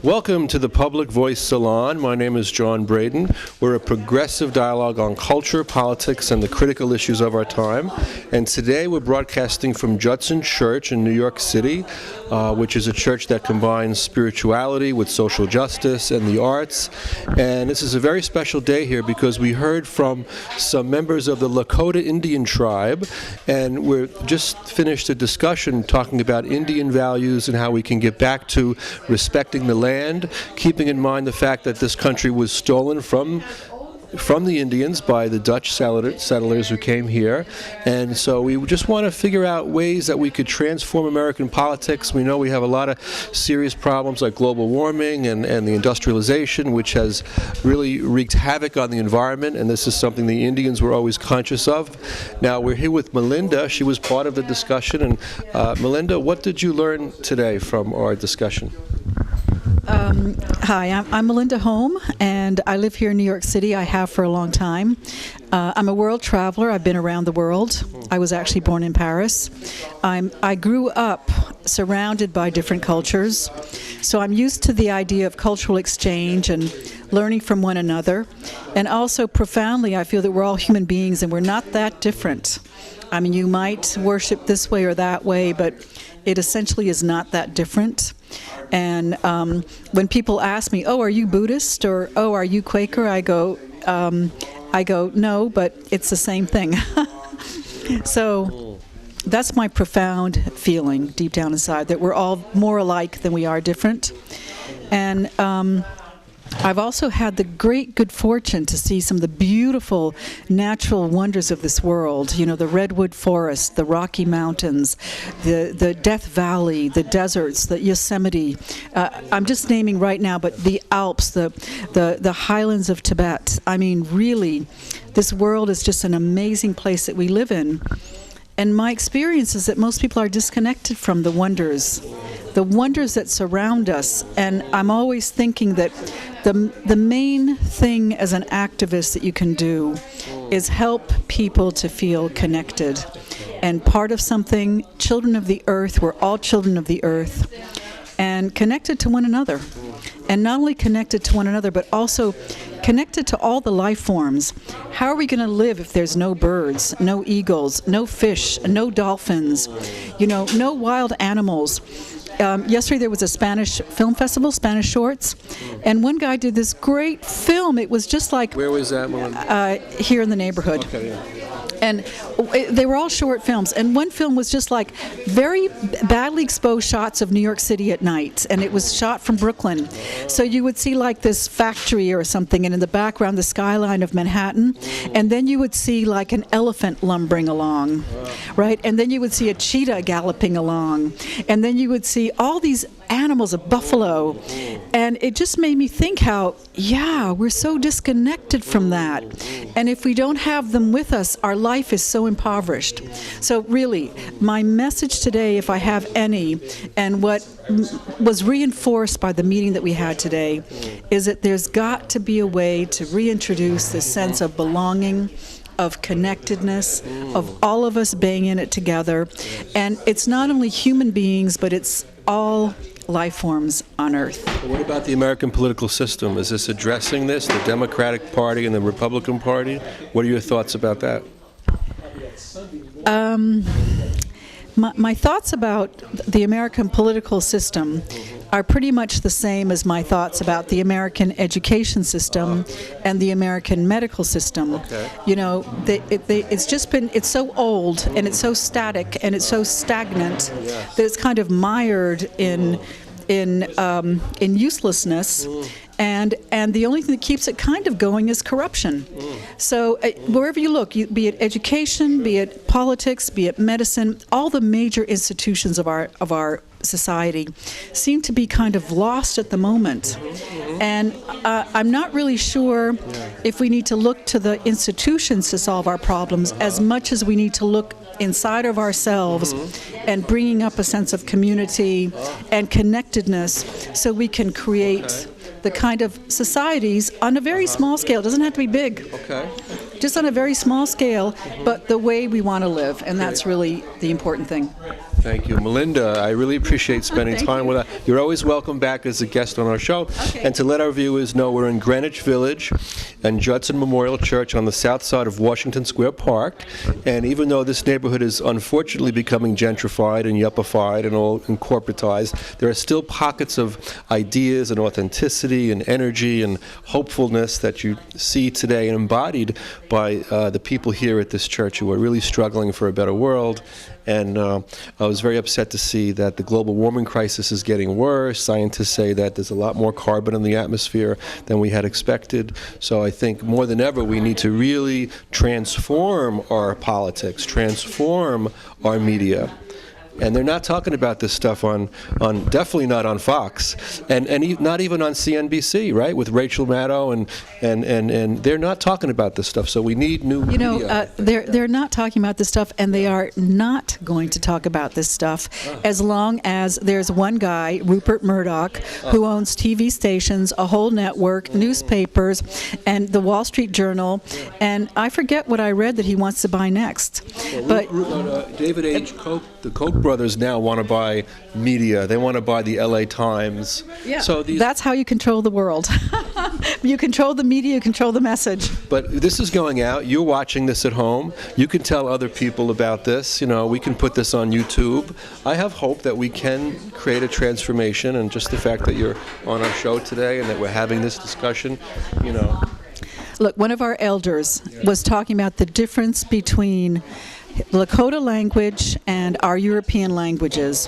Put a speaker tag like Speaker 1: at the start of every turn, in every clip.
Speaker 1: Welcome to the Public Voice Salon. My name is John Bredin. We're a progressive dialogue on culture, politics, and the critical issues of our time. And today we're broadcasting from Judson Church in New York City, which is a church that combines spirituality with social justice and the arts. And this is a very special day here because we heard from some members of the Lakota Indian tribe, and we're just finished a discussion talking about Indian values and how we can get back to respecting the land, keeping in mind the fact that this country was stolen from the Indians by the Dutch settlers who came here. And so we just want to figure out ways that we could transform American politics. We know we have a lot of serious problems like global warming and the industrialization, which has really wreaked havoc on the environment, and this is something the Indians were always conscious of. Now we're here with Melinda. She was part of the discussion. And Melinda, what did you learn today from our discussion?
Speaker 2: Hi, I'm Melinda Home, and I live here in New York City. I have for a long time. I'm a world traveler. I've been around the world. I was actually born in Paris. I grew up surrounded by different cultures, so I'm used to the idea of cultural exchange and learning from one another. And also profoundly, I feel that we're all human beings and we're not that different. I mean, you might worship this way or that way, but it essentially is not that different. And when people ask me, "Oh, are you Buddhist?" or "Oh, are you Quaker?" I go, "No, but it's the same thing." So that's my profound feeling deep down inside, that we're all more alike than we are different. And I've also had the great good fortune to see some of the beautiful natural wonders of this world. You know, the redwood forest, the Rocky Mountains, the Death Valley, the deserts, the Yosemite. I'm just naming right now, but the Alps, the highlands of Tibet. I mean, really, this world is just an amazing place that we live in. And my experience is that most people are disconnected from the wonders that surround us. And I'm always thinking that the main thing as an activist that you can do is help people to feel connected and part of something. Children of the earth, we're all children of the earth, and connected to one another. And not only connected to one another, but also connected to all the life forms. How are we going to live if there's no birds, no eagles, no fish, no dolphins, no wild animals? Yesterday there was a Spanish film festival, Spanish Shorts, and one guy did this great film. It was just like...
Speaker 1: Where was that, Melinda?
Speaker 2: Here in the neighborhood.
Speaker 1: Okay, yeah.
Speaker 2: And they were all short films, and one film was just like very badly exposed shots of New York City at night, and it was shot from Brooklyn. So you would see like this factory or something, and in the background the skyline of Manhattan, and then you would see like an elephant lumbering along, right? And then you would see a cheetah galloping along, and then you would see all these animals, a buffalo, and it just made me think how, we're so disconnected from that. And if we don't have them with us, our life is so impoverished. So really, my message today, if I have any, and what was reinforced by the meeting that we had today, is that there's got to be a way to reintroduce this sense of belonging, of connectedness, of all of us being in it together. And it's not only human beings, but it's all life forms on Earth.
Speaker 1: What about the American political system? Is this addressing this, the Democratic Party and the Republican Party? What are your thoughts about that?
Speaker 2: My thoughts about the American political system are pretty much the same as my thoughts about the American education system and the American medical system.
Speaker 1: Okay.
Speaker 2: It's so old and it's so static and it's so stagnant that it's kind of mired in uselessness. And the only thing that keeps it kind of going is corruption. So wherever you look, be it education, be it politics, be it medicine, all the major institutions of our society seem to be kind of lost at the moment. And I'm not really sure if we need to look to the institutions to solve our problems as much as we need to look inside of ourselves and bringing up a sense of community and connectedness so we can create the kind of societies on a very small scale. It doesn't have to be big.
Speaker 1: Okay.
Speaker 2: Just on a very small scale, but the way we want to live, and that's really the important thing.
Speaker 1: Thank you. Melinda, I really appreciate spending time with us. You're always welcome back as a guest on our show.
Speaker 2: Okay.
Speaker 1: And to let our viewers know, we're in Greenwich Village and Judson Memorial Church on the south side of Washington Square Park. And even though this neighborhood is unfortunately becoming gentrified and yuppified and all and corporatized, there are still pockets of ideas and authenticity and energy and hopefulness that you see today embodied by the people here at this church who are really struggling for a better world. And I was very upset to see that the global warming crisis is getting worse. Scientists say that there's a lot more carbon in the atmosphere than we had expected. So I think more than ever we need to really transform our politics, transform our media. And they're not talking about this stuff on definitely not on Fox, and not even on CNBC, right? With Rachel Maddow, and they're not talking about this stuff. So we need new media.
Speaker 2: They're not talking about this stuff, and they are not going to talk about this stuff as long as there's one guy, Rupert Murdoch, who owns TV stations, a whole network, newspapers, and the Wall Street Journal, and I forget what I read that he wants to buy next.
Speaker 1: David H. Koch, the Koch brothers now want to buy media. They want to buy the LA Times.
Speaker 2: Yeah,
Speaker 1: so
Speaker 2: that's how you control the world. You control the media, you control the message.
Speaker 1: But this is going out. You're watching this at home. You can tell other people about this. You know, we can put this on YouTube. I have hope that we can create a transformation, and just the fact that you're on our show today and that we're having this discussion, you know.
Speaker 2: Look, one of our elders was talking about the difference between Lakota language and our European languages.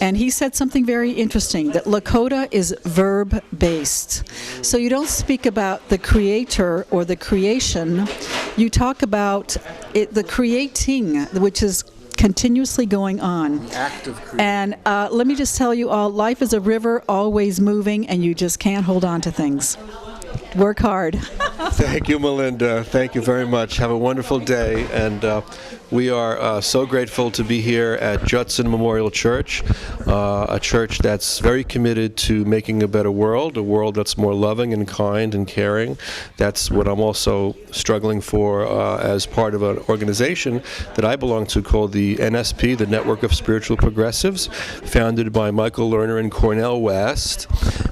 Speaker 2: And he said something very interesting, that Lakota is verb-based. So you don't speak about the creator or the creation, you talk about the creating, which is continuously going on.
Speaker 1: Active creation.
Speaker 2: And let me just tell you all, life is a river always moving, and you just can't hold on to things. Work hard.
Speaker 1: Thank you, Melinda. Thank you very much. Have a wonderful day. And we are so grateful to be here at Judson Memorial Church, a church that's very committed to making a better world, a world that's more loving and kind and caring. That's what I'm also struggling for as part of an organization that I belong to called the NSP, the Network of Spiritual Progressives, founded by Michael Lerner and Cornel West.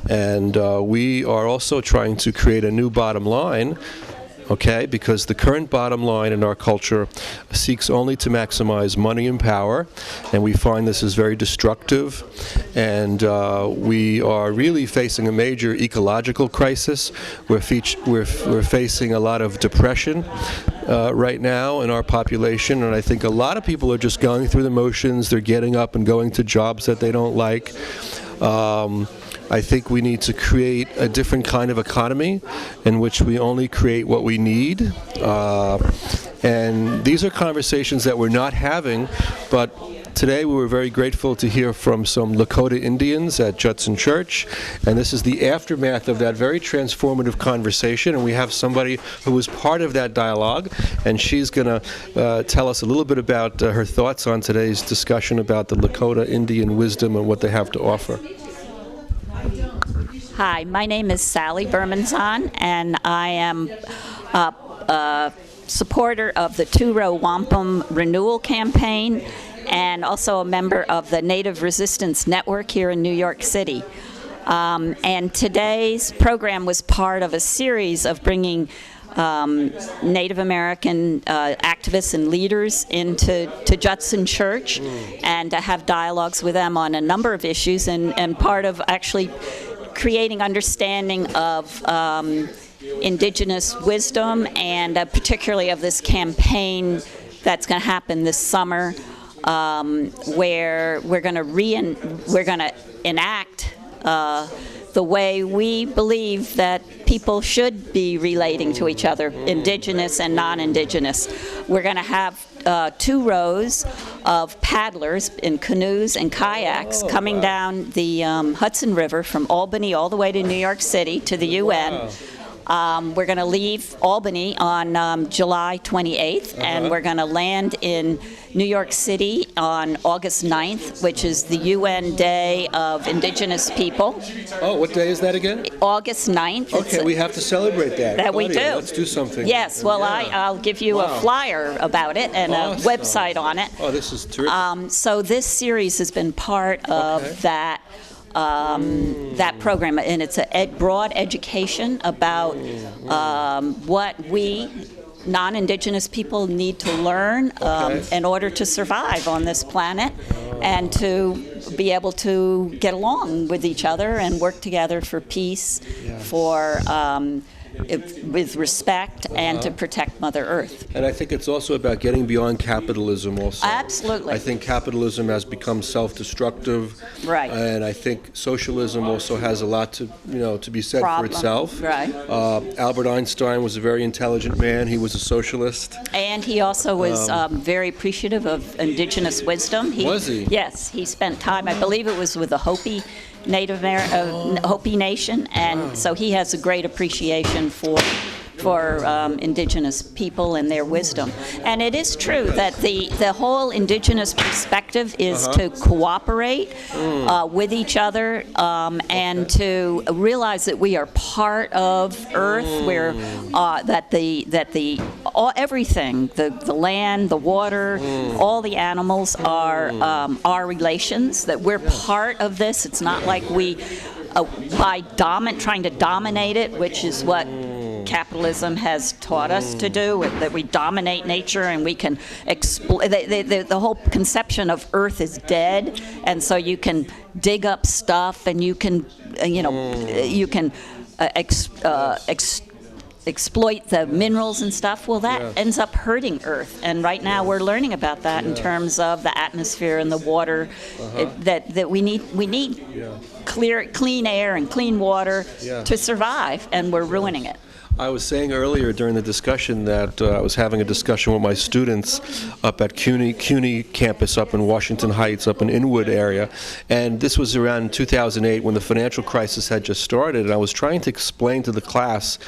Speaker 1: And we are also trying to create a new bottom line, okay, because the current bottom line in our culture seeks only to maximize money and power, and we find this is very destructive, and we are really facing a major ecological crisis. We're facing a lot of depression right now in our population, and I think a lot of people are just going through the motions. They're getting up and going to jobs that they don't like. I think we need to create a different kind of economy in which we only create what we need. And these are conversations that we're not having, but today we were very grateful to hear from some Lakota Indians at Judson Church, and this is the aftermath of that very transformative conversation, and we have somebody who was part of that dialogue, and she's going to tell us a little bit about her thoughts on today's discussion about the Lakota Indian wisdom and what they have to offer.
Speaker 3: Hi, my name is Sally Bermanzon, and I am a supporter of the Two-Row Wampum Renewal Campaign and also a member of the Native Resistance Network here in New York City. And today's program was part of a series of bringing Native American activists and leaders into Judson Church and to have dialogues with them on a number of issues, and part of actually creating understanding of indigenous wisdom, and particularly of this campaign that's going to happen this summer, where we're going to enact the way we believe that people should be relating to each other, indigenous and non-indigenous. We're going to have 2 rows of paddlers in canoes and kayaks coming down the Hudson River from Albany all the way to New York City to the UN. We're going to leave Albany on July 28th, and we're going to land in New York City on August 9th, which is the UN Day of Indigenous People.
Speaker 1: Oh, what day is that again?
Speaker 3: August 9th.
Speaker 1: Okay, we have to celebrate that.
Speaker 3: That we
Speaker 1: Claudia,
Speaker 3: do.
Speaker 1: Let's do something.
Speaker 3: Yes, well,
Speaker 1: Yeah.
Speaker 3: I'll give you a flyer about it and
Speaker 1: Awesome.
Speaker 3: a website on it.
Speaker 1: Oh, this is terrific.
Speaker 3: So this series has been part of that program, and it's a broad education about what we non-indigenous people need to learn in order to survive on this planet and to be able to get along with each other and work together for peace, for with respect, and to protect Mother Earth.
Speaker 1: And I think it's also about getting beyond capitalism also.
Speaker 3: Absolutely.
Speaker 1: I think capitalism has become self-destructive.
Speaker 3: Right.
Speaker 1: And I think socialism also has a lot to be said for itself.
Speaker 3: Right.
Speaker 1: Albert Einstein was a very intelligent man. He was a socialist.
Speaker 3: And he also was very appreciative of indigenous wisdom.
Speaker 1: Was he?
Speaker 3: Yes. He spent time, I believe it was with the Hopi Hopi Nation, and so he has a great appreciation for indigenous people and their wisdom. And it is true that the whole indigenous perspective is to cooperate with each other and to realize that we are part of Earth, where everything, the land, the water, all the animals are our relations, that we're part of this. It's not like we, by trying to dominate it, which is what capitalism has taught us to do, that we dominate nature and we can exploit. The whole conception of Earth is dead, and so you can dig up stuff and you can, exploit the minerals and stuff. Well, that ends up hurting Earth, and right now we're learning about that in terms of the atmosphere and the water. That we need clean air and clean water to survive, and we're ruining it.
Speaker 1: I was saying earlier during the discussion that I was having a discussion with my students up at CUNY campus up in Washington Heights, up in Inwood area, and this was around 2008 when the financial crisis had just started, and I was trying to explain to the class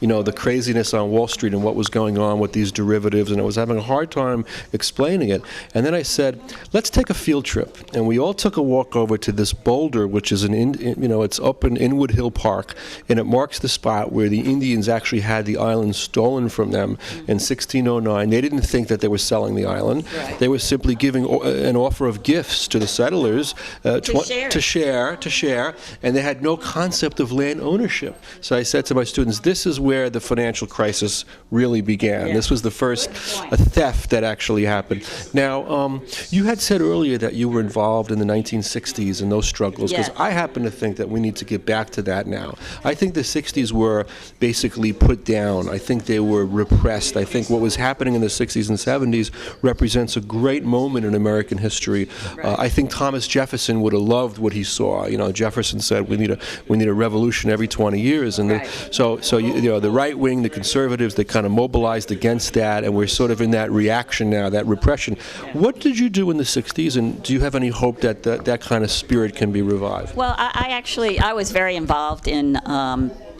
Speaker 1: the craziness on Wall Street and what was going on with these derivatives, and I was having a hard time explaining it. And then I said, let's take a field trip. And we all took a walk over to this boulder, which is it's up in Inwood Hill Park, and it marks the spot where the Indians actually had the island stolen from them in 1609. They didn't think that they were selling the island.
Speaker 3: Right.
Speaker 1: They were simply giving an offer of gifts to the settlers
Speaker 3: to
Speaker 1: share, and they had no concept of land ownership. So I said to my students, this is where the financial crisis really began.
Speaker 3: Yeah.
Speaker 1: This was the first theft that actually happened. Now, you had said earlier that you were involved in the 1960s and those struggles, because I happen to think that we need to get back to that now. I think the 60s were basically put down. I think they were repressed. I think what was happening in the 60s and 70s represents a great moment in American history. I think Thomas Jefferson would have loved what he saw. Jefferson said we need a revolution every 20 years, and so the right wing, the conservatives, they kind of mobilized against that, and we're sort of in that reaction now, that repression. What did you do in the 60s, and do you have any hope that that kind of spirit can be revived?
Speaker 3: Well, I was very involved in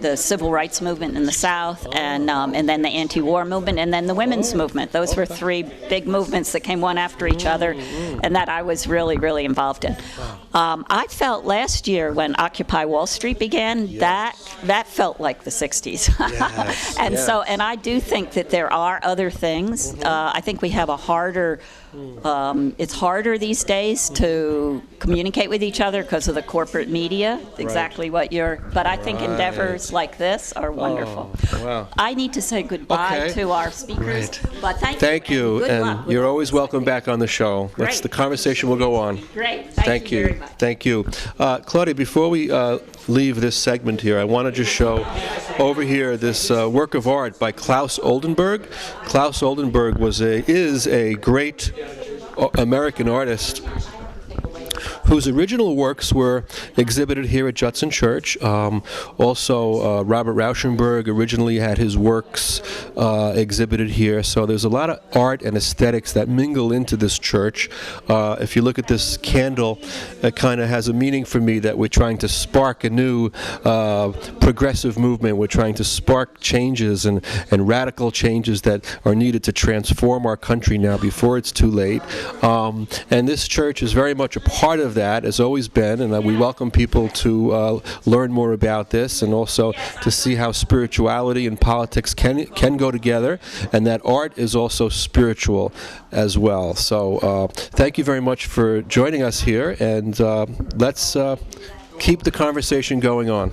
Speaker 3: the civil rights movement in the South, and then the anti-war movement, and then the women's movement. Those were 3 big movements that came one after each other, and that I was really, really involved in. I felt last year when Occupy Wall Street began, that felt like the 60s. And I do think that there are other things. I think we have a harder, it's harder these days to communicate with each other because of the corporate media, exactly what but I think endeavors like this are wonderful.
Speaker 1: Wow.
Speaker 3: I need to say goodbye to our speakers, but
Speaker 1: Thank you,
Speaker 3: Good
Speaker 1: and
Speaker 3: luck.
Speaker 1: you're always welcome back on the show. The conversation will go on.
Speaker 3: Great. Thank you very much.
Speaker 1: Thank you. Claudia, before we leave this segment here, I want to just show over here this work of art by Klaus Oldenburg. Klaus Oldenburg is a great American artist whose original works were exhibited here at Judson Church. Also, Robert Rauschenberg originally had his works exhibited here. So there's a lot of art and aesthetics that mingle into this church. If you look at this candle, it kind of has a meaning for me that we're trying to spark a new progressive movement. We're trying to spark changes and radical changes that are needed to transform our country now before it's too late. And this church is very much a part of that, has always been, and we welcome people to learn more about this and also to see how spirituality and politics can go together, and that art is also spiritual as well. So thank you very much for joining us here, and let's keep the conversation going on.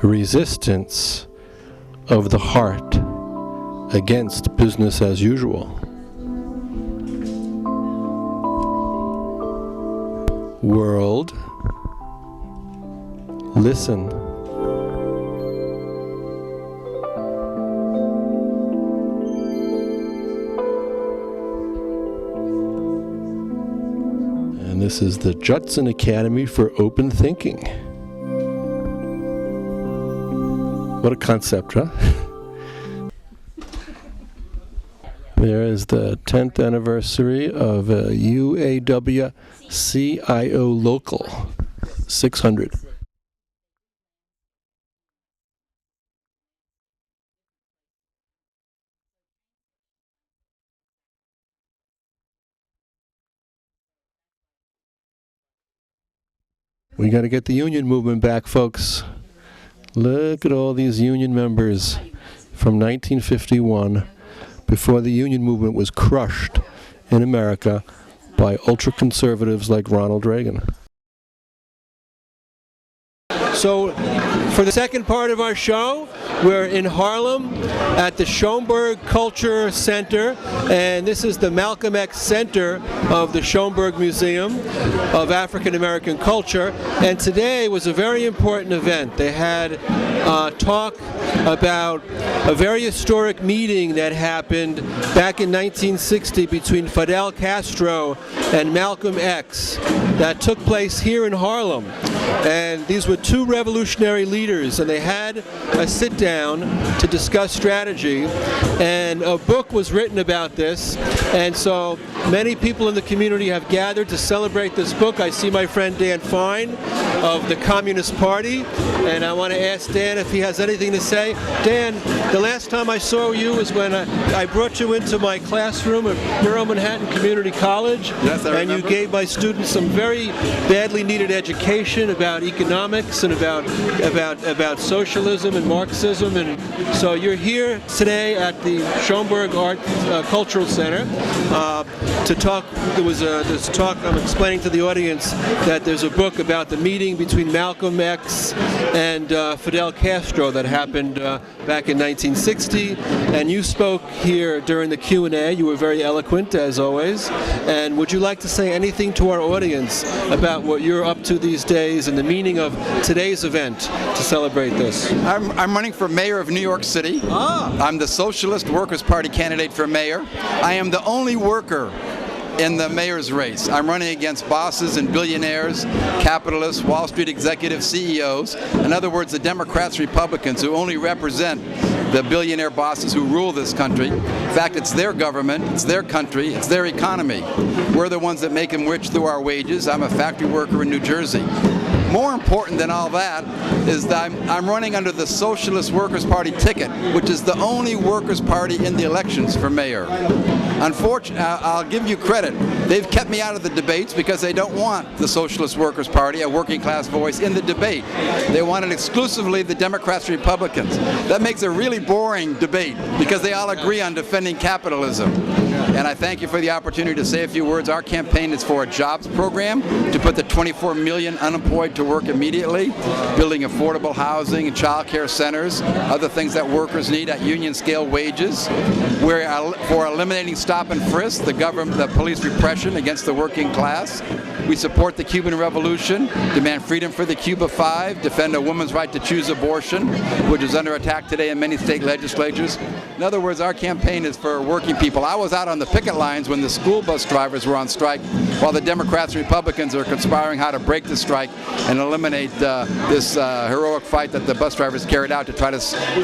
Speaker 1: Resistance of the heart against business as usual. World, listen. And this is the Judson Academy for Open Thinking. What a concept, huh? There is the 10th anniversary of UAW CIO Local 600. We got to get the union movement back, folks. Look at all these union members from 1951, before the union movement was crushed in America by ultra-conservatives like Ronald Reagan. So, for the second part of our show, we're in Harlem at the Schomburg Culture Center, and this is the Malcom X Center of the Schomburg Museum of African American Culture. And today was a very important event. They had talk about a very historic meeting that happened back in 1960 between Fidel Castro and Malcom X that took place here in Harlem. And these were two revolutionary leaders, and they had a sit-down to discuss strategy, and a book was written about this, and so many people in the community have gathered to celebrate this book. I see my friend Dan Fine of the Communist Party, and I want to ask Dan if he has anything to say. Dan, the last time I saw you was when I brought you into my classroom at Borough Manhattan Community College.
Speaker 4: Yes, I remember.
Speaker 1: And you gave my students some very badly needed education about economics and about socialism and Marxism, and so you're here today at the Schomburg Cultural Center to talk. There was this talk. I'm explaining to the audience that there's a book about the meeting between Malcom X and Fidel Castro that happened back in 1960, and you spoke here during the Q&A. You were very eloquent, as always. And would you like to say anything to our audience about what you're up to these days and the meaning of today's event to celebrate this?
Speaker 4: I'm running for mayor of New York City. I'm the Socialist Workers' Party candidate for mayor. I am the only worker in the mayor's race. I'm running against bosses and billionaires, capitalists, Wall Street executives, CEOs. In other words, the Democrats, Republicans, who only represent the billionaire bosses who rule this country. In fact, it's their government, it's their country, it's their economy. We're the ones that make them rich through our wages. I'm a factory worker in New Jersey. more important than all that is that I'm running under the Socialist Workers' Party ticket, which is the only Workers' Party in the elections for mayor. Unfortunately, I'll give you credit. They've kept me out of the debates because they don't want the Socialist Workers' Party, a working class voice, in the debate. They want it exclusively the Democrats and Republicans. That makes a really boring debate because they all agree on defending capitalism. And I thank you for the opportunity to say a few words. Our campaign is for a jobs program to put the 24 million unemployed to work immediately, building affordable housing and child care centers, other things that workers need at union scale wages. We're for eliminating stop and frisk, the police repression against the working class. We support the Cuban Revolution, demand freedom for the Cuba Five, defend a woman's right to choose abortion, which is under attack today in many state legislatures. In other words, our campaign is for working people. I was out on the picket lines when the school bus drivers were on strike, while the Democrats and Republicans are conspiring how to break the strike and eliminate this heroic fight that the bus drivers carried out to try to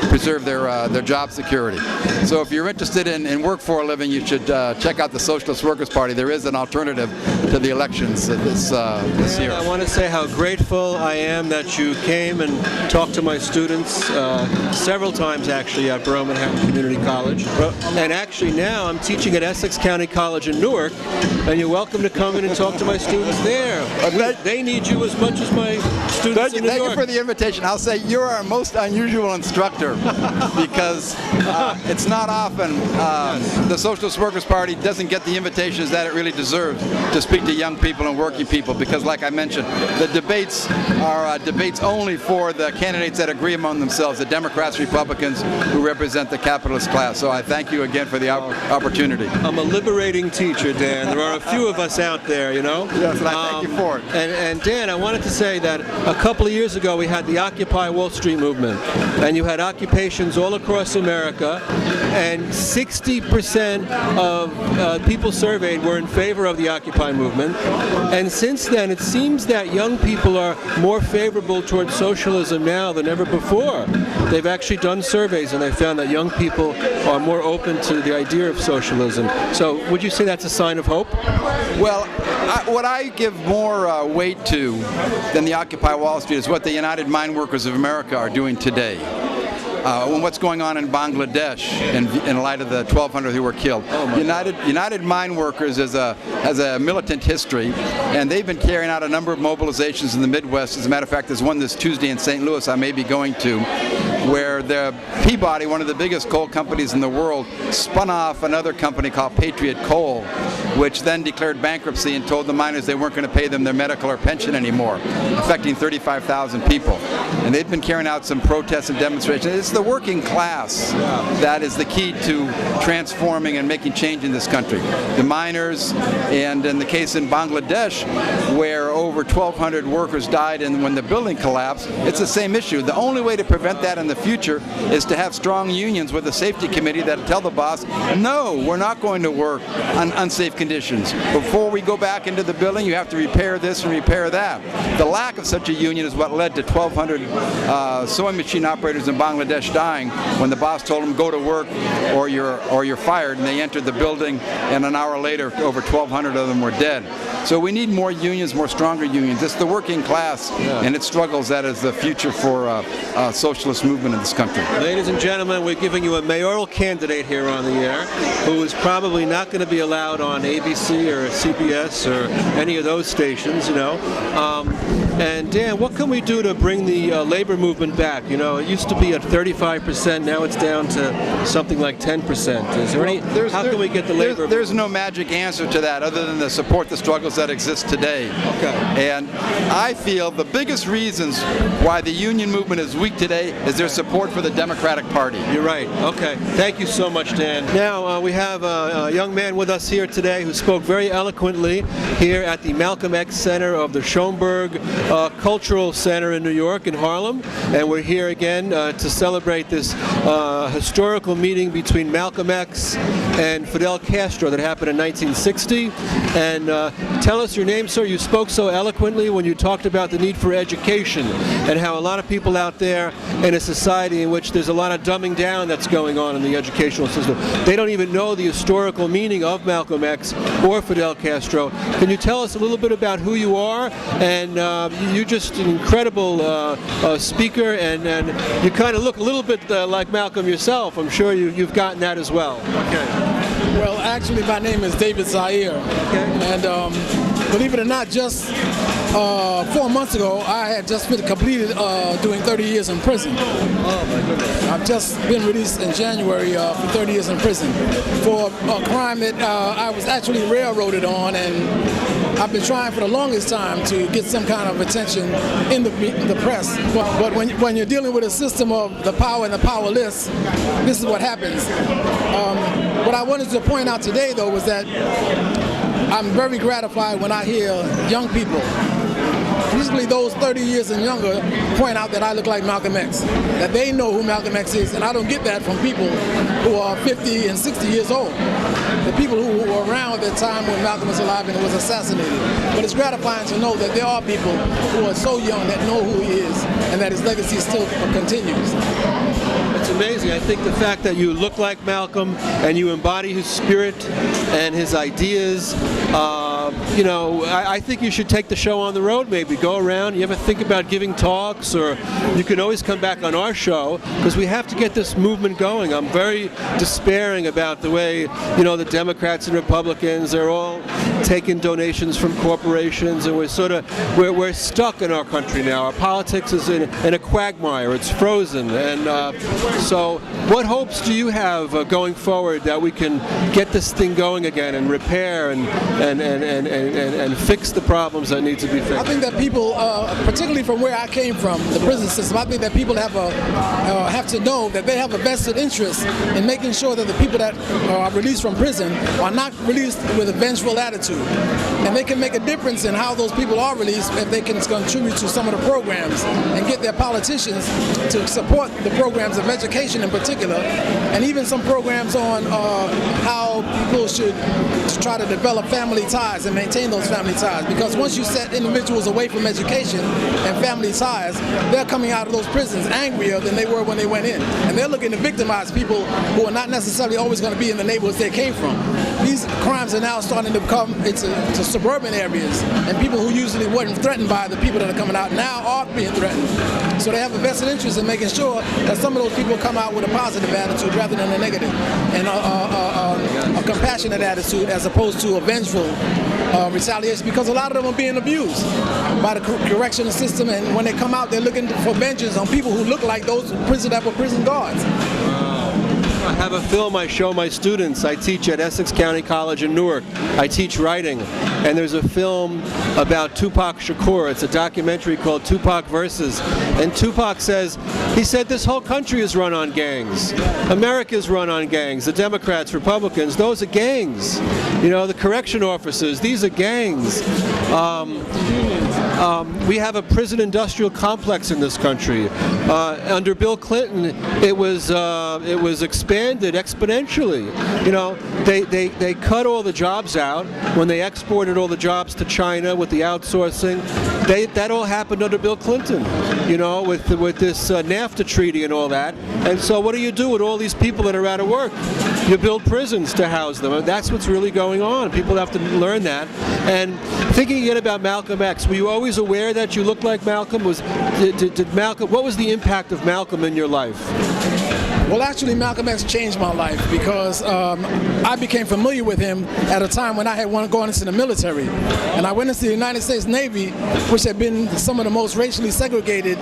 Speaker 4: preserve their job security. So if you're interested in work for a living, you should check out the Socialist Workers' Party. There is an alternative to the elections this year.
Speaker 1: I want to say how grateful I am that you came and talked to my students several times actually at Manhattan Community College. And actually now I'm teaching at Essex County College in Newark, and you're welcome to come in and talk to my students there. They need you as much as my students in New York.
Speaker 4: Thank you for the invitation. I'll say you're our most unusual instructor because it's not often the Socialist Workers' Party doesn't get the invitations that it really deserves to speak to young people and working people, because like I mentioned, the debates are debates only for the candidates that agree among themselves, the Democrats, Republicans who represent the capitalist class. So I thank you again for the opportunity.
Speaker 1: I'm a liberating teacher, Dan. There are a few of us out there, you know.
Speaker 4: Yes, and I thank you for it.
Speaker 1: And Dan, I wanted to say that a couple of years ago we had the Occupy Wall Street movement, and you had occupations all across America, and 60% of people surveyed were in favor of the Occupy movement. And since then, it seems that young people are more favorable towards socialism now than ever before. They've actually done surveys, and they found that young people are more open to the idea of socialism. So would you say that's a sign of hope?
Speaker 4: Well, what I give more weight to than the Occupy Wall Street is what the United Mine Workers of America are doing today. What's going on in Bangladesh in light of the 1,200 who were killed. United Mine Workers has a militant history, and they've been carrying out a number of mobilizations in the Midwest. As a matter of fact, there's one this Tuesday in St. Louis I may be going to, where the Peabody, one of the biggest coal companies in the world, spun off another company called Patriot Coal, which then declared bankruptcy and told the miners they weren't going to pay them their medical or pension anymore, affecting 35,000 people. And they've been carrying out some protests and demonstrations. It's the working class that is the key to transforming and making change in this country. The miners, and in the case in Bangladesh, where over 1,200 workers died when the building collapsed, it's the same issue. The only way to prevent that in the future is to have strong unions with a safety committee that tell the boss, no, we're not going to work on unsafe conditions. Before we go back into the building, you have to repair this and repair that. The lack of such a union is what led to 1,200 sewing machine operators in Bangladesh dying when the boss told them go to work or you're fired, and they entered the building, and an hour later over 1,200 of them were dead. So we need more unions, more stronger unions. It's the working class and its struggles that is the future for a socialist movement in this country.
Speaker 1: Ladies and gentlemen, we're giving you a mayoral candidate here on the air who is probably not going to be allowed on ABC or CBS or any of those stations, you know. And Dan, what can we do to bring the labor movement back? You know, it used to be at 35%, now it's down to something like 10%. Is there any? How can we get the labor?
Speaker 4: There's no magic answer to that other than to support the struggles that exist today.
Speaker 1: Okay.
Speaker 4: And I feel the biggest reasons why the union movement is weak today is their support for the Democratic Party.
Speaker 1: You're right. Okay. Thank you so much, Dan. Now we have a young man with us here today who spoke very eloquently here at the Malcom X Center of the Schomburg Cultural Center in New York in Harlem, and we're here again to celebrate this historical meeting between Malcolm X and Fidel Castro that happened in 1960. And tell us your name, sir. You spoke so eloquently when you talked about the need for education and how a lot of people out there in a society in which there's a lot of dumbing down that's going on in the educational system, they don't even know the historical meaning of Malcolm X or Fidel Castro. Can you tell us a little bit about who you are and you're just an incredible speaker, and you kind of look a little bit like Malcolm yourself. I'm sure you've gotten that as well. Okay.
Speaker 5: Well, actually, my name is David Zaire, and believe it or not, just 4 months ago, I had just completed doing 30 years in prison.
Speaker 1: Oh my goodness!
Speaker 5: I've just been released in January for 30 years in prison for a crime that I was actually railroaded on, and I've been trying for the longest time to get some kind of attention in the press. But when you're dealing with a system of the power and the powerless, this is what happens. What I wanted to point out today, though, was that I'm very gratified when I hear young people, usually those 30 years and younger, point out that I look like Malcolm X, that they know who Malcolm X is, and I don't get that from people who are 50 and 60 years old. The people who were around at the time when Malcolm was alive and was assassinated. But it's gratifying to know that there are people who are so young that know who he is and that his legacy still continues.
Speaker 1: It's amazing. I think the fact that you look like Malcolm and you embody his spirit and his ideas, I think you should take the show on the road maybe. Go around. You ever think about giving talks? Or you can always come back on our show because we have to get this movement going. I'm very despairing about the way, the Democrats and Republicans are all taking donations from corporations, and we're stuck in our country now. Our politics is in a quagmire. It's frozen. And so what hopes do you have going forward that we can get this thing going again and repair and fix the problems that need to be fixed?
Speaker 5: I think that people, particularly from where I came from, the prison system, I think that people have to know that they have a vested interest in making sure that the people that are released from prison are not released with a vengeful attitude. And they can make a difference in how those people are released if they can contribute to some of the programs and get their politicians to support the programs of education in particular, and even some programs on how people should try to develop family ties and maintain those family ties. Because once you set individuals away from education and family ties, they're coming out of those prisons angrier than they were when they went in. And they're looking to victimize people who are not necessarily always going to be in the neighborhoods they came from. These crimes are now starting to come into suburban areas, and people who usually weren't threatened by the people that are coming out now are being threatened. So they have a vested interest in making sure that some of those people come out with a positive attitude rather than a negative, and a compassionate attitude as opposed to a vengeful retaliation, because a lot of them are being abused by the correctional system, and when they come out, they're looking for vengeance on people who look like those that were prison guards.
Speaker 1: I have a film I show my students. I teach at Essex County College in Newark. I teach writing, and there's a film about Tupac Shakur. It's a documentary called Tupac Versus, and Tupac said this whole country is run on gangs. America's run on gangs. The Democrats, Republicans, those are gangs. The correction officers, these are gangs. We have a prison industrial complex in this country. Under Bill Clinton, it was expanded exponentially. They cut all the jobs out when they exported all the jobs to China with the outsourcing. That all happened under Bill Clinton. With this NAFTA treaty and all that. And so, what do you do with all these people that are out of work? You build prisons to house them. And that's what's really going on. People have to learn that. And thinking again about Malcolm X, were you always aware that you looked like Malcolm? Did Malcolm? What was the impact of Malcolm in your life?
Speaker 5: Well, actually, Malcolm X changed my life because I became familiar with him at a time when I had gone into the military. And I went into the United States Navy, which had been some of the most racially segregated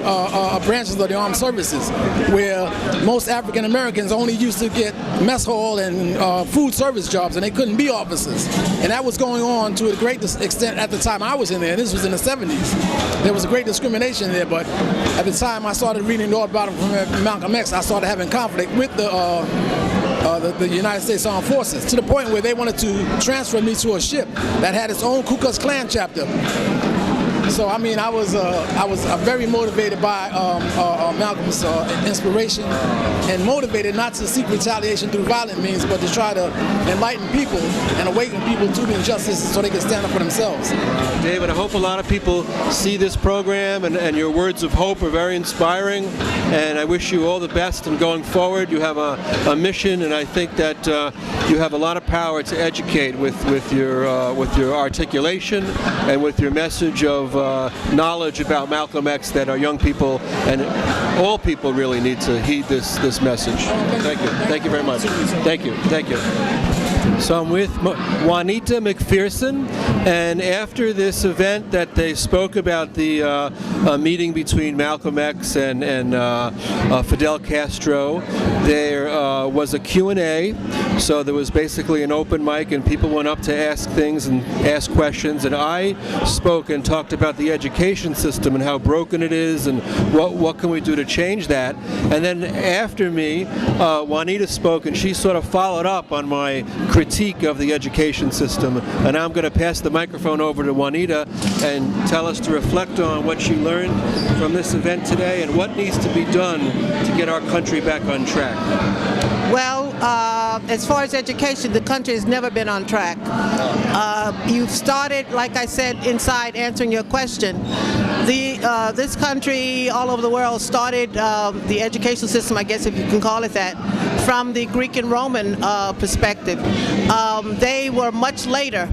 Speaker 5: branches of the armed services, where most African Americans only used to get mess hall and food service jobs, and they couldn't be officers. And that was going on to a great extent at the time I was in there. This was in the 70s. There was a great discrimination there, but at the time I started reading the autobiography from Malcolm X, I started having conflict with the United States Armed Forces, to the point where they wanted to transfer me to a ship that had its own Ku Klux Klan chapter. So I mean, I was very motivated by Malcolm's inspiration, and motivated not to seek retaliation through violent means, but to try to enlighten people and awaken people to the injustices so they can stand up for themselves.
Speaker 1: David, I hope a lot of people see this program, and your words of hope are very inspiring, and I wish you all the best in going forward. You have a mission, and I think that you have a lot of power to educate with your articulation and with your message of knowledge about Malcolm X that our young people and all people really need to heed this message. Thank you. Thank you very much. Thank you. Thank you. So I'm with Juanita McPherson, and after this event that they spoke about the meeting between Malcolm X and Fidel Castro, there was a Q&A. So there was basically an open mic, and people went up to ask things and ask questions, and I spoke and talked about the education system and how broken it is and what can we do to change that. And then after me, Juanita spoke, and she sort of followed up on my critique of the education system. And I'm going to pass the microphone over to Juanita and tell us to reflect on what she learned from this event today and what needs to be done to get our country back on track.
Speaker 6: Well, as far as education, the country has never been on track. You've started, like I said, inside answering your question. This country, all over the world, started the education system, I guess if you can call it that, from the Greek and Roman perspective. They were much later.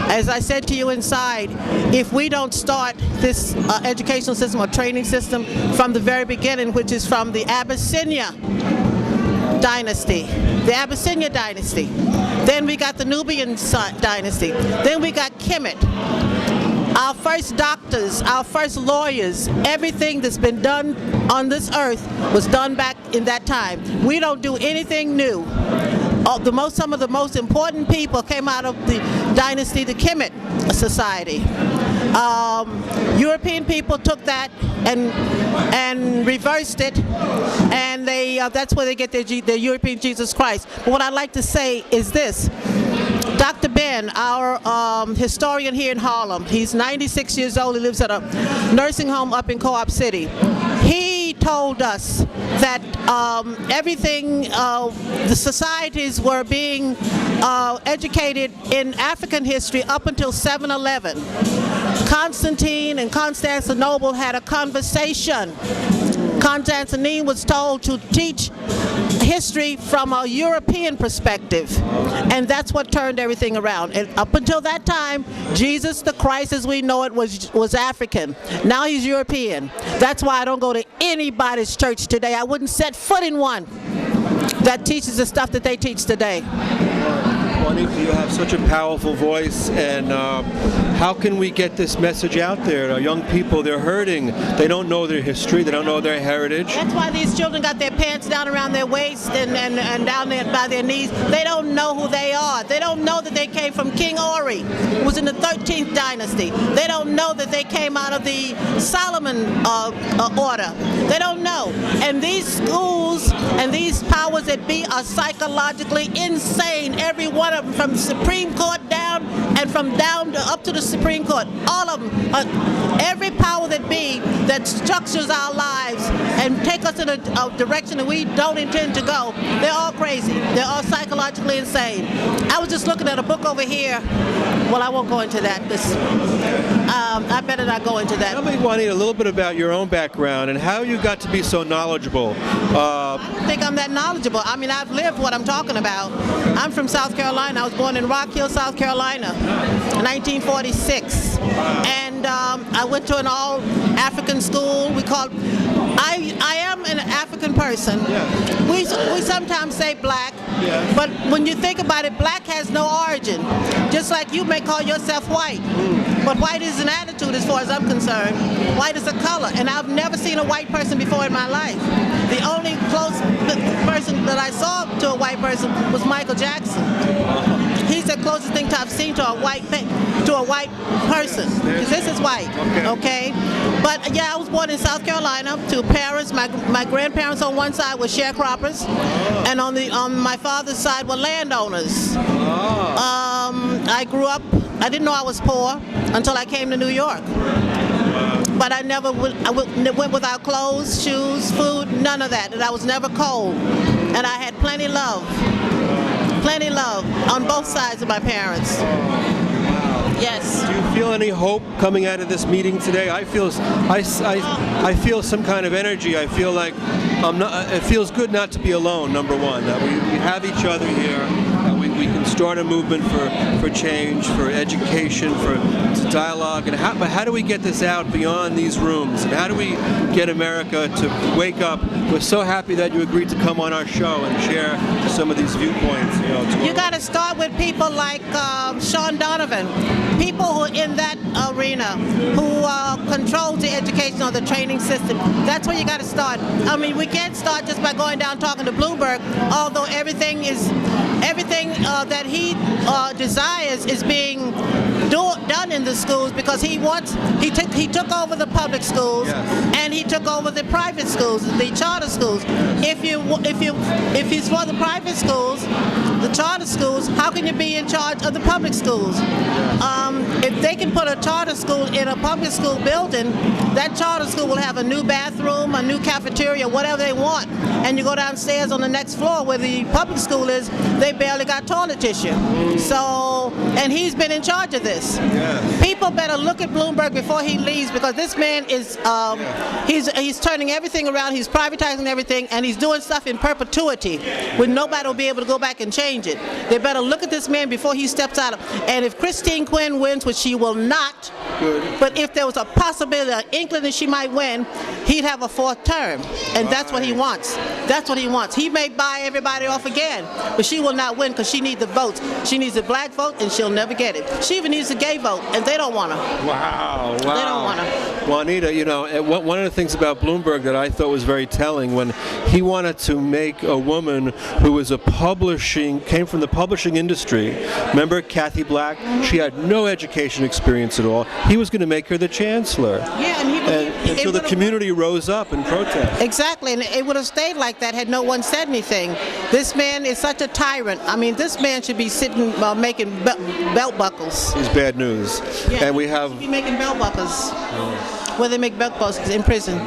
Speaker 6: As I said to you inside, if we don't start this educational system or training system from the very beginning, which is from the Abyssinia dynasty, then we got the Nubian dynasty, then we got Kemet. Our first doctors, our first lawyers, everything that's been done on this earth was done back in that time. We don't do anything new. Some of the most important people came out of the dynasty, the Kemet society. European people took that and reversed it, and that's where they get their European Jesus Christ. But what I'd like to say is this. Dr. Ben, our historian here in Harlem, he's 96 years old, he lives at a nursing home up in Co-op City. He told us that everything, the societies were being educated in African history up until 7/11. Constantine and Constantinople had a conversation. Constantine was told to teach history from a European perspective, and that's what turned everything around. And up until that time, Jesus the Christ as we know it was African. Now he's European. That's why I don't go to anybody's church today. I wouldn't set foot in one that teaches the stuff that they teach today.
Speaker 1: Juanita, you have such a powerful voice, and how can we get this message out there? Our young people, they're hurting. They don't know their history. They don't know their heritage.
Speaker 6: That's why these children got their pants down around their waist and down there by their knees. They don't know who they are. They don't know that they came from King Ori, who was in the 13th dynasty. They don't know that they came out of the Solomon order. They don't know. And these schools and these powers that be are psychologically insane. Every one of them, from the Supreme Court down and from down to up to the Supreme Court, all of them, every power that be that structures our lives and take us in a direction that we don't intend to go, they're all crazy. They're all psychologically insane. I was just looking at a book over here. Well, I won't go into that. I better not go into that.
Speaker 1: Tell me, Juanita, a little bit about your own background and how you got to be so knowledgeable.
Speaker 6: I don't think I'm that knowledgeable. I mean, I've lived what I'm talking about. I'm from South Carolina. I was born in Rock Hill, South Carolina, 1946. And I went to an all-African school. I am an African person. Yeah. We sometimes say black, yeah. But when you think about it, black has no origin. Just like you may call yourself white. But white is an attitude as far as I'm concerned. White is a color, and I've never seen a white person before in my life. The only close person that I saw to a white person was Michael Jackson. He's the closest thing I've seen to a white person. Because this is white, okay? But yeah, I was born in South Carolina to parents. My grandparents on one side were sharecroppers, and on my father's side were landowners. I grew up. I didn't know I was poor until I came to New York. But I never went without clothes, shoes, food, none of that. And I was never cold. And I had plenty love on both sides of my parents. Yes.
Speaker 1: Do you feel any hope coming out of this meeting today? I feel some kind of energy. I feel like it feels good not to be alone. Number one, that we have each other here. we can start a movement for change, for education, for dialogue. And how do we get this out beyond these rooms? And how do we get America to wake up? We're so happy that you agreed to come on our show and share some of these viewpoints.
Speaker 6: You got to start with people like Sean Donovan, people who are in that arena, who controls the education or the training system. That's where you got to start. I mean, we can't start just by going down talking to Bloomberg, although everything that he desires is being done in the schools, because he took over the public schools,
Speaker 1: yes,
Speaker 6: and he took over the private schools, the charter schools. If he's for the private schools, the charter schools, how can you be in charge of the public schools? If they can put a charter school in a public school building, that charter school will have a new bathroom, a new cafeteria, whatever they want. And you go downstairs on the next floor where the public school is, they barely got toilet tissue. So, and he's been in charge of this.
Speaker 1: Yes.
Speaker 6: People better look at Bloomberg before he leaves, because this man is, he's turning everything around, he's privatizing everything, and he's doing stuff in perpetuity when nobody will be able to go back and change it. They better look at this man before he steps out. And if Christine Quinn wins, which she will not, but if there was a possibility, an inkling that she might win, he'd have a fourth term. And that's what he wants. That's what he wants. He may buy everybody off again, but she will not win because she needs the votes. She needs the black vote, and she'll never get it. She even needs the gay vote, and they don't want her.
Speaker 1: Wow.
Speaker 6: They don't want her.
Speaker 1: Juanita, one of the things about Bloomberg that I thought was very telling, when he wanted to make a woman who was came from the publishing industry. Remember Kathy Black? She had no education experience at all. He was going to make her the chancellor.
Speaker 6: Yeah,
Speaker 1: and so the community rose up in protest.
Speaker 6: Exactly, and it would have stayed like that had no one said anything. This man is such a tyrant. I mean, this man should be sitting making belt buckles.
Speaker 1: It's bad news.
Speaker 6: Yeah,
Speaker 1: and we
Speaker 6: he
Speaker 1: have
Speaker 6: should be making belt buckles. Where they make belt buckles in prison.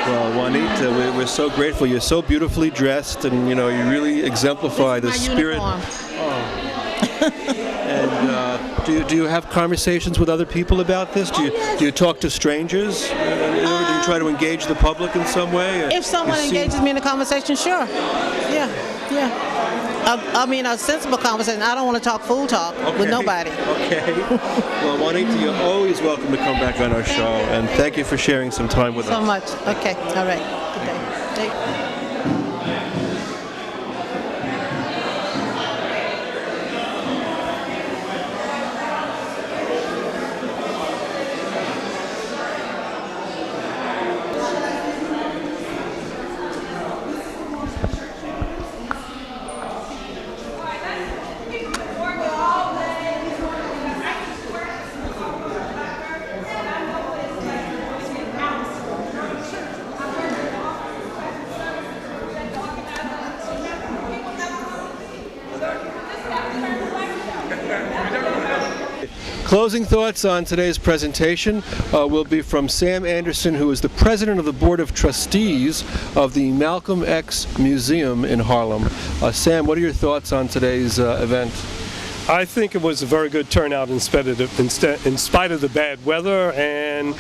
Speaker 1: Well, Juanita, we're so grateful. You're so beautifully dressed, and you really exemplify the spirit. And do you have conversations with other people about this? Do you talk to strangers? Do you try to engage the public in some way?
Speaker 6: If someone engages me in a conversation, sure. Yeah. I mean, a sensible conversation. I don't want to talk fool talk with nobody.
Speaker 1: Okay. Well, Juanita, you're always welcome to come back on our show, and thank you for sharing some time with us.
Speaker 6: So much. Okay. All right. Good day. Thank you.
Speaker 1: Closing thoughts on today's presentation will be from Sam Anderson, who is the president of the Board of Trustees of the Malcom X Museum in Harlem. Sam, what are your thoughts on today's event?
Speaker 7: I think it was a very good turnout in spite of the bad weather, and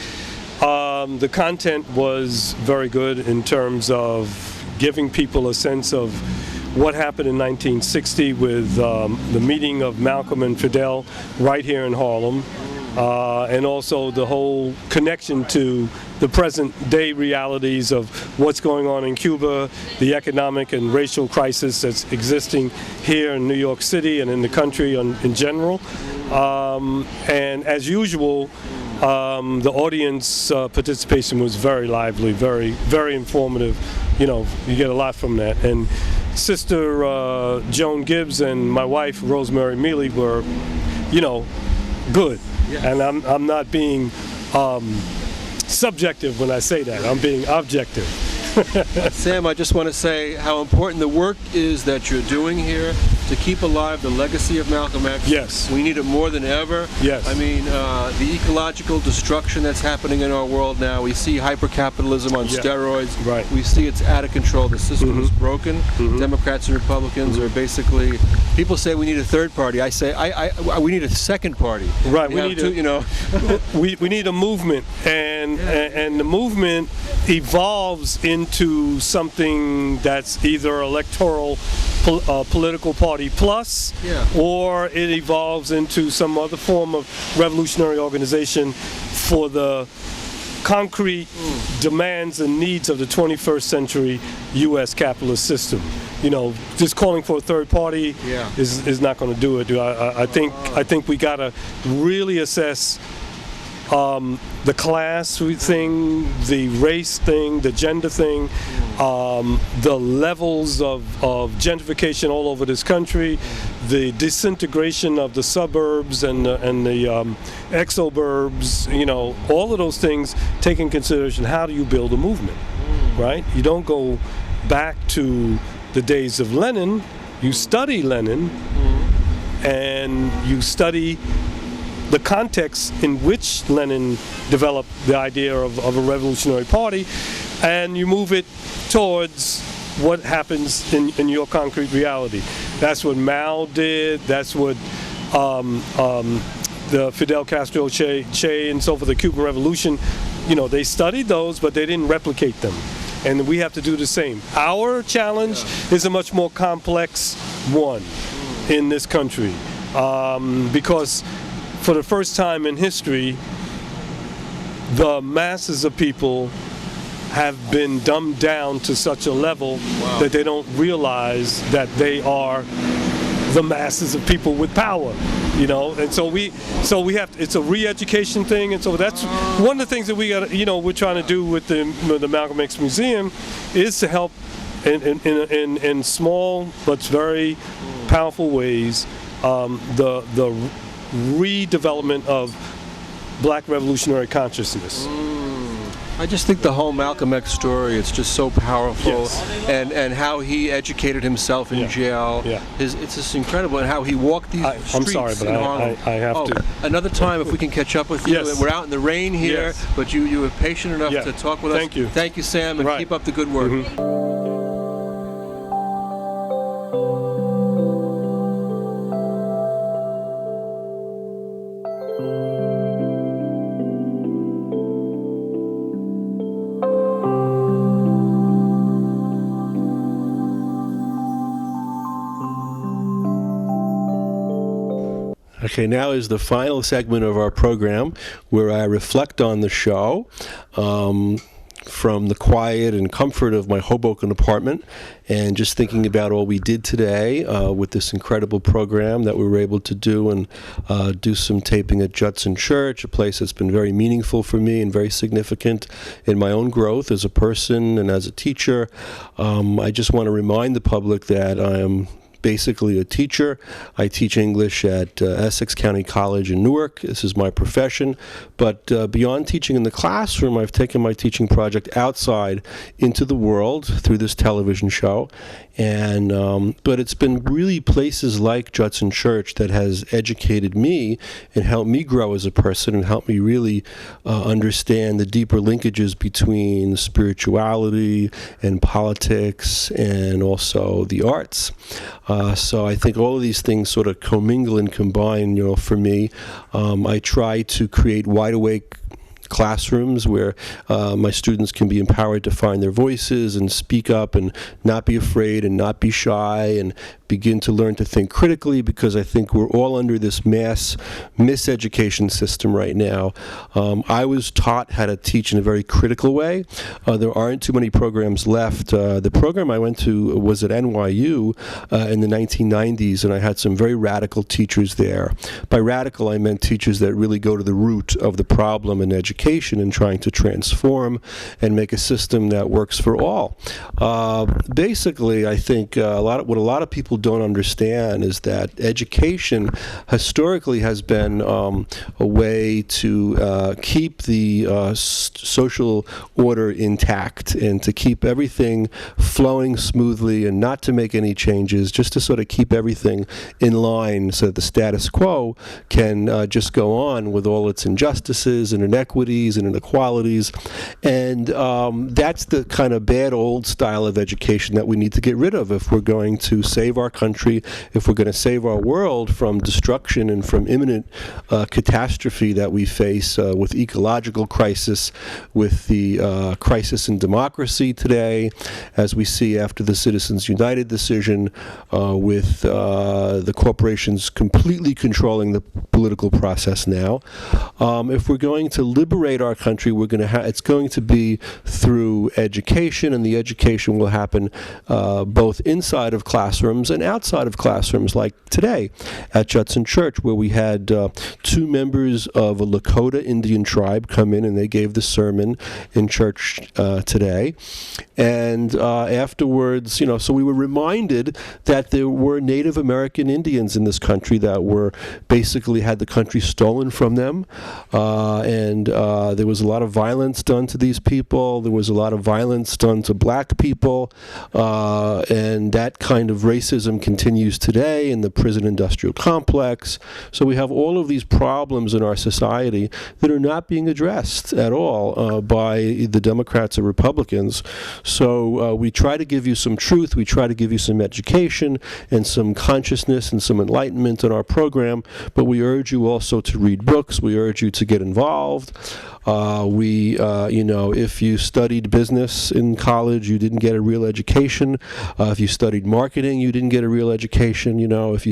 Speaker 7: the content was very good in terms of giving people a sense of what happened in 1960 with the meeting of Malcolm and Fidel right here in Harlem, and also the whole connection to the present day realities of what's going on in Cuba, the economic and racial crisis that's existing here in New York City and in the country in general. And as usual, the audience participation was very lively, very, very informative. You get a lot from that. And Sister Joan Gibbs and my wife Rosemary Mealy were, good. Yeah. And I'm not being subjective when I say that. I'm being objective.
Speaker 1: Sam, I just want to say how important the work is that you're doing here to keep alive the legacy of Malcolm X.
Speaker 7: Yes.
Speaker 1: We need it more than ever.
Speaker 7: Yes.
Speaker 1: I mean, the ecological destruction that's happening in our world now, we see hypercapitalism on steroids.
Speaker 7: Right.
Speaker 1: We see it's out of control. The system is broken. Democrats and Republicans are basically, people say we need a third party. I say we need a second party.
Speaker 7: Right.
Speaker 1: We need
Speaker 7: we need a movement, and the movement evolves into something that's either electoral political party plus, or it evolves into some other form of revolutionary organization for the concrete demands and needs of the 21st century U.S. capitalist system. You know, just calling for a third party is not going to do it. I think we got to really assess the class thing, the race thing, the gender thing, the levels of gentrification all over this country, the disintegration of the suburbs and the exoburbs, you know, all of those things take in consideration how do you build a movement, right? You don't go back to the days of Lenin, you study Lenin and you study the context in which Lenin developed the idea of a revolutionary party, and you move it towards what happens in your concrete reality. That's what Mao did, that's what the Fidel Castro, Che, and so forth, the Cuban Revolution, you know, they studied those, but they didn't replicate them. And we have to do the same. Our challenge is a much more complex one in this country, because for the first time in history, the masses of people have been dumbed down to such a level that they don't realize that they are the masses of people with power, you know. And so we have it's a re-education thing, and so that's one of the things that we got, you know, we're trying to do with the Malcom X Museum is to help in small but very powerful ways the redevelopment of black revolutionary consciousness.
Speaker 1: I just think the whole Malcolm X story, it's just so powerful, and how he educated himself in jail. It's just incredible, and how he walked these streets.
Speaker 7: I'm sorry, but I have to.
Speaker 1: Another time, if we can catch up with you. We're out in the rain here, but you were patient enough to talk with us.
Speaker 7: Thank you.
Speaker 1: Thank you, Sam, and keep up the good work. Okay, now is the final segment of our program where I reflect on the show from the quiet and comfort of my Hoboken apartment, and just thinking about all we did today with this incredible program that we were able to do, and do some taping at Judson Church, a place that's been very meaningful for me and very significant in my own growth as a person and as a teacher. I just want to remind the public that I am basically a teacher. I teach English at Essex County College in Newark. This is my profession. But beyond teaching in the classroom, I've taken my teaching project outside into the world through this television show. And but it's been really places like Judson Church that has educated me and helped me grow as a person, and helped me really understand the deeper linkages between spirituality and politics and also the arts. So I think all of these things sort of commingle and combine, you know, for me. I try to create wide awake classrooms where my students can be empowered to find their voices and speak up and not be afraid and not be shy and begin to learn to think critically, because I think we're all under this mass miseducation system right now. I was taught how to teach in a very critical way. There aren't too many programs left. The program I went to was at NYU in the 1990s, and I had some very radical teachers there. By radical, I meant teachers that really go to the root of the problem in education and trying to transform and make a system that works for all. Basically, I think what a lot of people don't understand is that education historically has been a way to keep the social order intact and to keep everything flowing smoothly and not to make any changes, just to sort of keep everything in line so that the status quo can just go on with all its injustices and inequities and inequalities. And that's the kind of bad old style of education that we need to get rid of if we're going to save our our country, if we're going to save our world from destruction and from imminent catastrophe that we face with ecological crisis, with the crisis in democracy today, as we see after the Citizens United decision, with the corporations completely controlling the political process now. If we're going to liberate our country, it's going to be through education, and the education will happen both inside of classrooms and outside of classrooms, like today at Judson Church, where we had 2 members of a Lakota Indian tribe come in, and they gave the sermon in church today. And afterwards, so we were reminded that there were Native American Indians in this country that were basically had the country stolen from them, and there was a lot of violence done to these people. There was a lot of violence done to black people, and that kind of racism continues today in the prison industrial complex. So we have all of these problems in our society that are not being addressed at all by the Democrats or Republicans. So we try to give you some truth, we try to give you some education and some consciousness and some enlightenment in our program, but we urge you also to read books, we urge you to get involved. If you studied business in college, you didn't get a real education. If you studied marketing, you didn't get a real education. If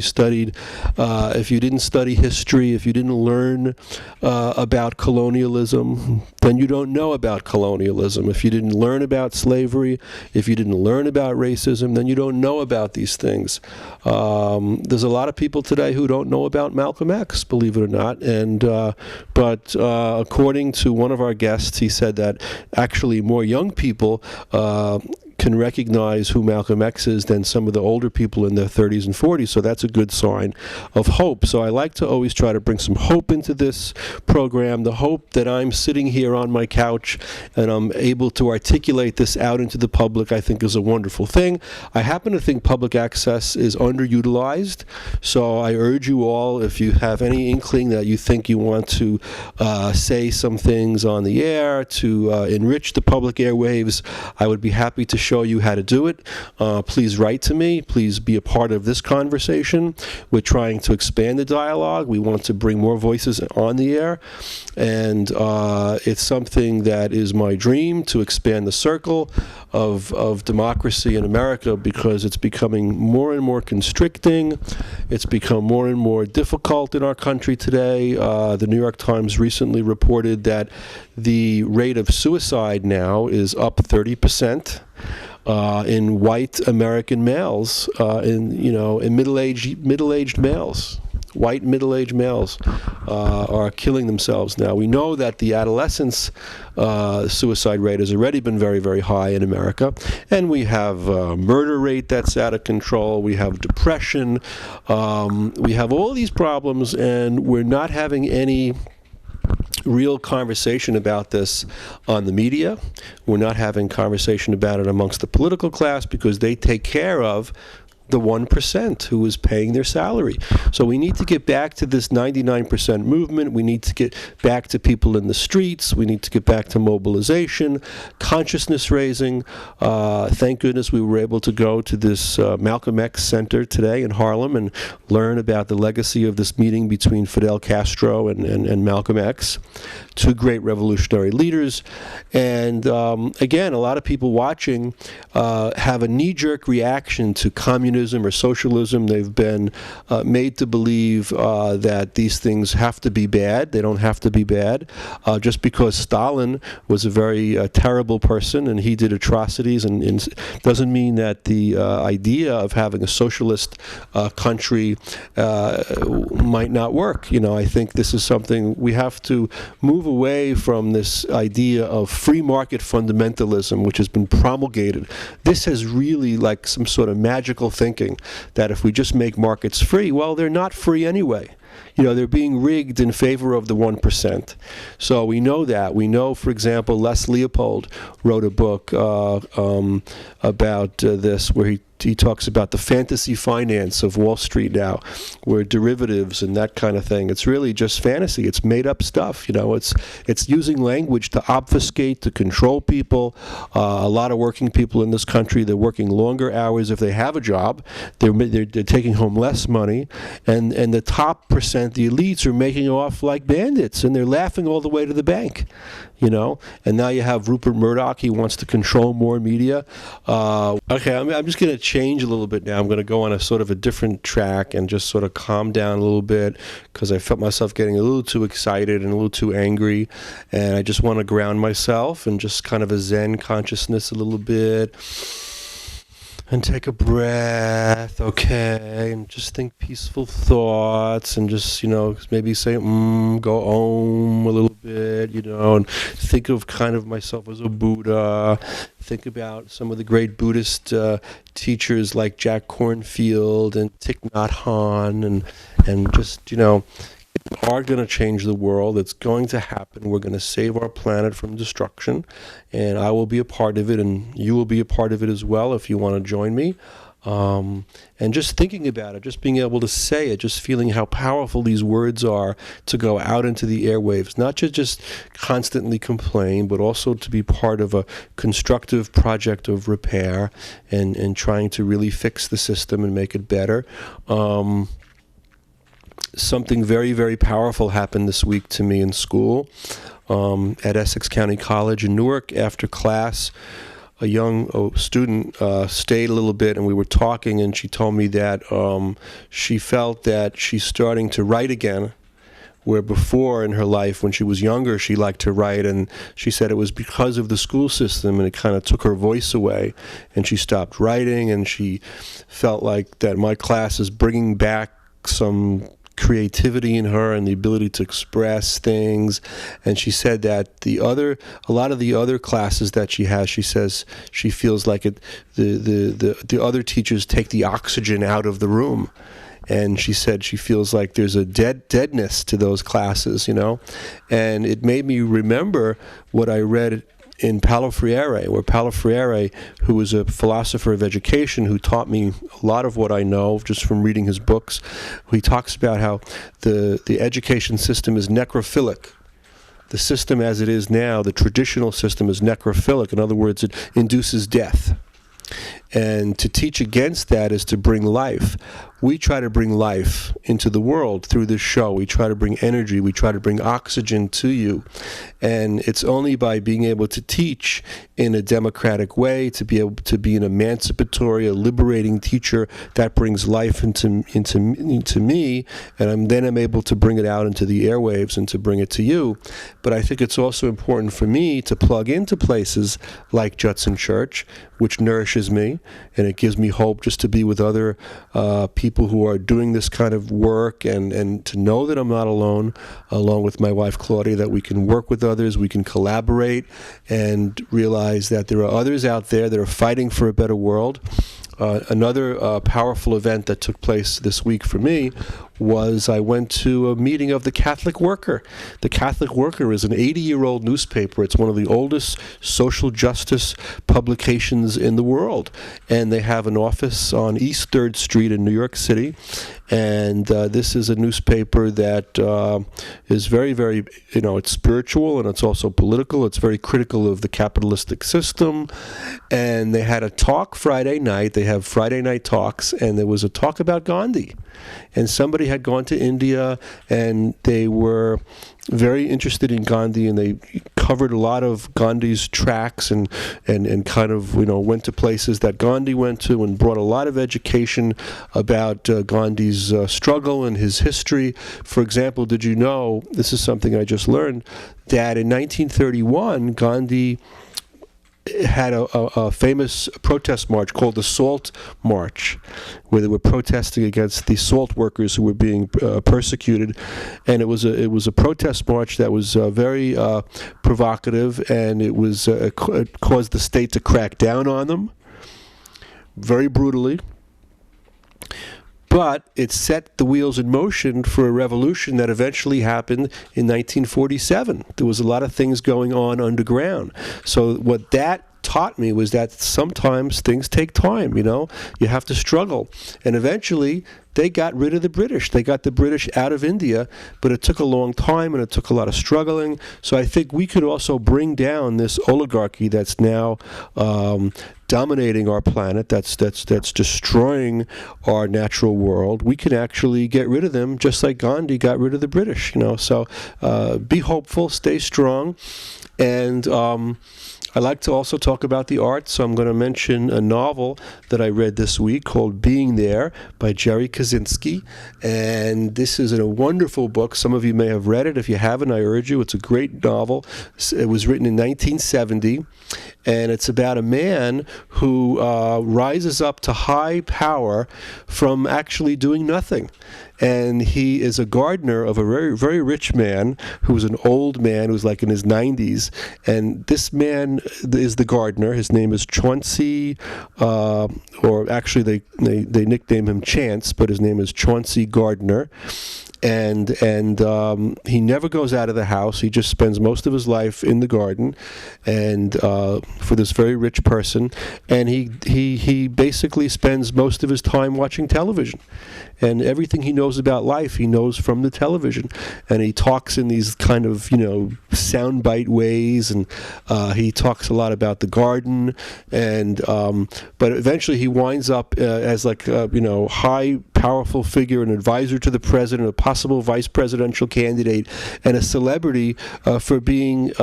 Speaker 1: you didn't study history, if you didn't learn about colonialism, then you don't know about colonialism. If you didn't learn about slavery, if you didn't learn about racism, then you don't know about these things. There's a lot of people today who don't know about Malcom X, believe it or not, but according to one of our guests, he said that actually more young people can recognize who Malcolm X is than some of the older people in their 30s and 40s, so that's a good sign of hope. So I like to always try to bring some hope into this program, the hope that I'm sitting here on my couch and I'm able to articulate this out into the public, I think is a wonderful thing. I happen to think public access is underutilized, so I urge you all, if you have any inkling that you think you want to say some things on the air to enrich the public airwaves, I would be happy to show you how to do it. Please write to me. Please be a part of this conversation. We're trying to expand the dialogue. We want to bring more voices on the air, and it's something that is my dream, to expand the circle of democracy in America, because it's becoming more and more constricting. It's become more and more difficult in our country today. The New York Times recently reported that the rate of suicide now is up 30%. In white American males, in middle-aged males. White middle-aged males are killing themselves now. We know that the adolescents' suicide rate has already been very, very high in America, and we have a murder rate that's out of control. We have depression. We have all these problems, and we're not having any real conversation about this on the media. We're not having conversation about it amongst the political class, because they take care of the 1% who is paying their salary. So we need to get back to this 99% movement. We need to get back to people in the streets. We need to get back to mobilization, consciousness raising. Thank goodness we were able to go to this Malcom X Center today in Harlem and learn about the legacy of this meeting between Fidel Castro and Malcolm X, two great revolutionary leaders. And again, a lot of people watching have a knee-jerk reaction to communism or socialism. They've been made to believe that these things have to be bad. They don't have to be bad. Just because Stalin was a very terrible person and he did atrocities, and doesn't mean that the idea of having a socialist country might not work. I think this is something we have to move away from, this idea of free market fundamentalism, which has been promulgated. This has really like some sort of magical thinking that if we just make markets free, well, they're not free anyway. they're being rigged in favor of the 1%. So we know that. We know, for example, Les Leopold wrote a book about this, where he talks about the fantasy finance of Wall Street now, where derivatives and that kind of thing, it's really just fantasy. It's made up stuff. It's using language to obfuscate, to control people. A lot of working people in this country, they're working longer hours if they have a job. They're taking home less money, and the top percent, the elites, are making off like bandits, and they're laughing all the way to the bank. And now you have Rupert Murdoch. He wants to control more media. Okay, I'm just going to change a little bit now. I'm going to go on a sort of a different track and just sort of calm down a little bit, because I felt myself getting a little too excited and a little too angry, and I just want to ground myself and just kind of a Zen consciousness a little bit. And take a breath, okay, and just think peaceful thoughts, and just, maybe say, go a little bit, and think of kind of myself as a Buddha. Think about some of the great Buddhist teachers like Jack Kornfield and Thich Nhat Hanh, and just, we are going to change the world. It's going to happen. We're going to save our planet from destruction, and I will be a part of it, and you will be a part of it as well if you want to join me. And just thinking about it, just being able to say it, just feeling how powerful these words are to go out into the airwaves, not to just constantly complain, but also to be part of a constructive project of repair and trying to really fix the system and make it better. Something very, very powerful happened this week to me in school at Essex County College in Newark. After class, a young student stayed a little bit, and we were talking, and she told me that she felt that she's starting to write again, where before in her life, when she was younger, she liked to write, and she said it was because of the school system, and it kind of took her voice away, and she stopped writing, and she felt like that my class is bringing back some creativity in her and the ability to express things. And she said that a lot of the other classes that she has, she says she feels like the other teachers take the oxygen out of the room. And she said she feels like there's a deadness to those classes, And it made me remember what I read in Paulo Freire, where Paulo Freire, who was a philosopher of education, who taught me a lot of what I know just from reading his books, he talks about how the education system is necrophilic. The system as it is now, the traditional system, is necrophilic. In other words, it induces death. And to teach against that is to bring life. We try to bring life into the world through this show. We try to bring energy. We try to bring oxygen to you. And it's only by being able to teach in a democratic way, to be able to be an emancipatory, a liberating teacher that brings life into me, and I'm able to bring it out into the airwaves and to bring it to you. But I think it's also important for me to plug into places like Judson Church, which nourishes me, and it gives me hope just to be with other people who are doing this kind of work, and to know that I'm not alone, along with my wife Claudia, that we can work with others, we can collaborate, and realize that there are others out there that are fighting for a better world. Another powerful event that took place this week for me was I went to a meeting of the Catholic Worker. The Catholic Worker is an 80-year-old newspaper. It's one of the oldest social justice publications in the world. And they have an office on East 3rd Street in New York City. And this is a newspaper that is very, very, it's spiritual, and it's also political. It's very critical of the capitalistic system. And they had a talk Friday night. They have Friday night talks, and there was a talk about Gandhi. And somebody had gone to India, and they were very interested in Gandhi, and they covered a lot of Gandhi's tracks and kind of, went to places that Gandhi went to and brought a lot of education about Gandhi's struggle and his history. For example, did you know, this is something I just learned, that in 1931, Gandhi had a famous protest march called the Salt March, where they were protesting against the salt workers who were being persecuted, and it was a protest march that was very provocative, and it caused the state to crack down on them very brutally. but it set the wheels in motion for a revolution that eventually happened in 1947. There was a lot of things going on underground. So what that taught me was that sometimes things take time, you have to struggle. And eventually they got rid of the British. They got the British out of India, but it took a long time and it took a lot of struggling. So I think we could also bring down this oligarchy that's now dominating our planet, that's destroying our natural world. We can actually get rid of them just like Gandhi got rid of the British, So be hopeful, stay strong, and I like to also talk about the arts, so I'm going to mention a novel that I read this week called Being There by Jerry Kaczynski. And this is a wonderful book. Some of you may have read it. If you haven't, I urge you. It's a great novel. It was written in 1970, and it's about a man who rises up to high power from actually doing nothing. And he is a gardener of a very, very rich man who's an old man who's like in his 90s. And this man is the gardener. His name is Chauncey, or actually they nickname him Chance, but his name is Chauncey Gardner. And he never goes out of the house. He just spends most of his life in the garden, and for this very rich person. And he basically spends most of his time watching television. And everything he knows about life, he knows from the television. And he talks in these kind of, soundbite ways, and he talks a lot about the garden. And but eventually he winds up as like high, powerful figure, an advisor to the president, a possible vice presidential candidate, and a celebrity for being,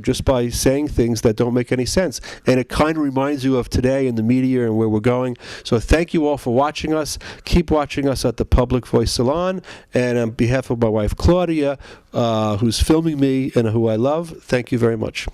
Speaker 1: just by saying things that don't make any sense. And it kind of reminds you of today in the media and where we're going. So thank you all for watching us. Keep watching us at the Public Voice Salon. And on behalf of my wife, Claudia, who's filming me and who I love, thank you very much.